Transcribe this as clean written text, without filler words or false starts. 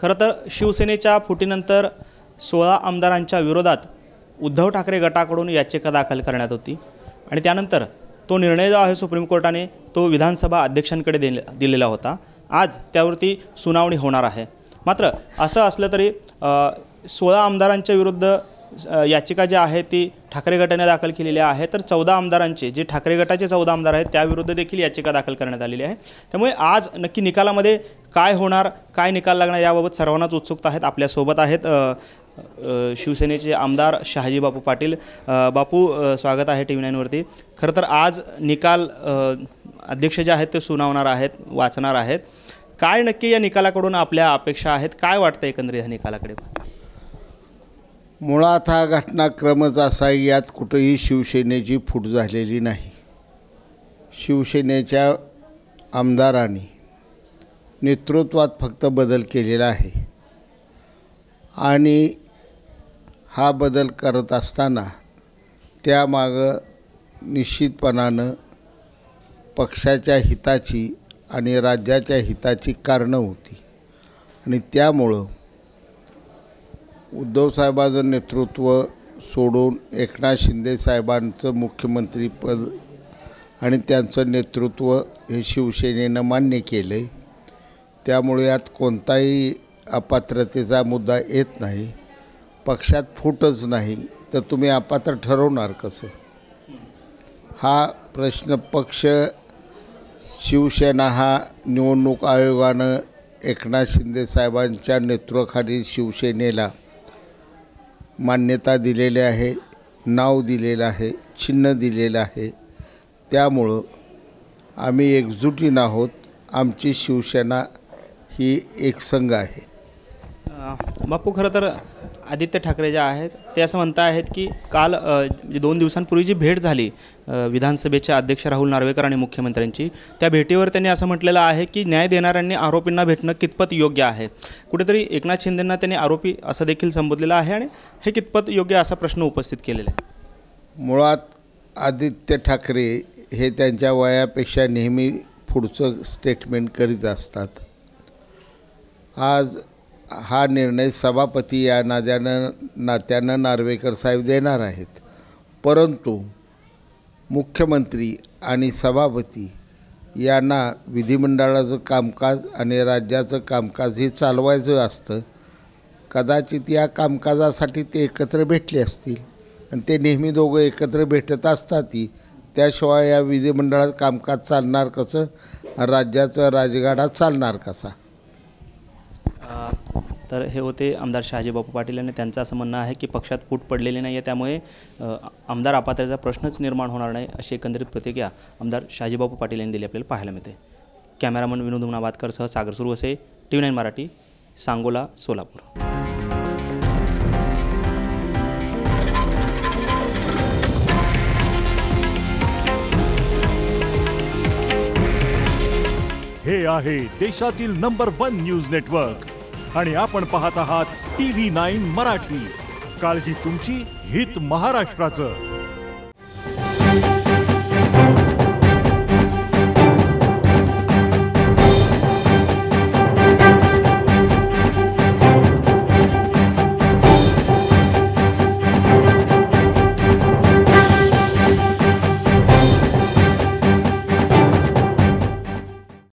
खरं तर शिवसेनेच्या फुटीनंतर 16 आमदारांच्या विरोधात उद्धव ठाकरे गटाकडून याचिका दाखल करण्यात होती आणि त्यानंतर तो निर्णय जो आहे सुप्रीम कोर्टाने तो विधानसभा अध्यक्षांकडे दिलेला होता। आज त्यावरती सुनावणी होणार आहे। मात्र असं असलं तरी 16 आमदारांच्या विरुद्ध याचिका जी आहे ती ठाकरे गटाने दाखल केलेली आहे, तर 14 आमदारांचे जे ठाकरे गटाचे 14 आमदार आहेत त्याविरुद्ध देखील याचिका दाखल करण्यात आलेली आहे। त्यामुळे आज नक्की निकालामध्ये काय होणार, काय निकाल लागणार याबाबत सर्वांनाच उत्सुकता आहेत। आपल्यासोबत आहेत शिवसेनेचे आमदार शहाजी बापू पाटील। बापू, स्वागत आहे TV9 वरती। खरं तर आज निकाल अध्यक्ष जे आहेत ते सुनावणार आहेत, वाचणार आहेत। काय नक्की या निकालाकडून आपल्या अपेक्षा आहेत, काय वाटतं एकंदरीत या निकालाकडे? मुळात हा घटनाक्रमच असा आहे, यात कुठेही शिवसेनेची फूट झालेली नाही। शिवसेनेच्या आमदारांनी नेतृत्वात फक्त बदल केलेला आहे आणि हा बदल करत असताना त्यामागं निश्चितपणानं पक्षाच्या हिताची आणि राज्याच्या हिताची कारणं होती आणि त्यामुळं उद्धव साहेबांचं नेतृत्व सोडून एकनाथ शिंदे साहेबांचं मुख्यमंत्रीपद आणि त्यांचं नेतृत्व हे शिवसेनेनं मान्य केलं आहे। त्यामुळे यात कोणताही अपात्रतेचा मुद्दा येत नाही। पक्षात फूटच नाही तर तुम्ही अपात्र ठरवणार कसं? हा प्रश्न पक्ष शिवसेना हा निवडणूक आयोगानं एकनाथ शिंदे साहेबांच्या नेतृत्वाखाली शिवसेनेला मान्यता दिलेली आहे, नाव दिलेलं आहे, चिन्ह दिलेलं आहे। त्यामुळं आम्ही एकजुटीनं आहोत। आमची शिवसेना ही एक संघ आहे। बापू, खरं तर आदित्य ठाकरे जे आहेत ते असं म्हणत आहेत की काल 2 दिवसांपूर्वी जी भेट झाली विधानसभेचे अध्यक्ष राहुल नार्वेकर आणि मुख्यमंत्र्यांची, त्या भेटीवर त्यांनी असं म्हटलेलं आहे की न्याय देणाऱ्यांनी आरोपींना भेटणं कितपत योग्य आहे। कुठेतरी एकनाथ शिंदेंना त्यांनी आरोपी असं देखील संबोधलेलं आहे आणि हे कितपत योग्य असा प्रश्न उपस्थित केलेला आहे। मुळात आदित्य ठाकरे हे त्यांच्या वयापेक्षा नेहमी पुढचं स्टेटमेंट करीत असतात। आज हा निर्णय सभापती या नात्यानं नार्वेकर साहेब देणार आहेत, परंतु मुख्यमंत्री आणि सभापती यांना विधिमंडळाचं कामकाज आणि राज्याचं कामकाज हे चालवायचं असतं। कदाचित या कामकाजासाठी ते एकत्र भेटले असतील आणि ते नेहमी दोघं एकत्र भेटत असतात। त्याशिवाय या विधिमंडळात कामकाज चालणार कसं, राज्याचं राजगाडा चालणार कसा? तर हे होते आमदार शहाजी बापू पाटील आणि त्यांचं असं म्हणणं आहे की पक्षात फूट पडलेली नाही आहे, त्यामुळे आमदार अपात्रतेचा प्रश्नच निर्माण होणार नाही, अशी एकंदरीत प्रतिक्रिया आमदार शहाजी बापू पाटील यांनी दिली आपल्याला पाहायला मिळते। कॅमेरामन विनोद उमनाबादकरसह सागर सुरवसे, TV9 मराठी, सांगोला, सोलापूर। हे आहे देशातील नंबर 1 न्यूज नेटवर्क आणि आपण पाहत आहात TV9 मराठी। काळजी तुमची, हित महाराष्ट्राचं।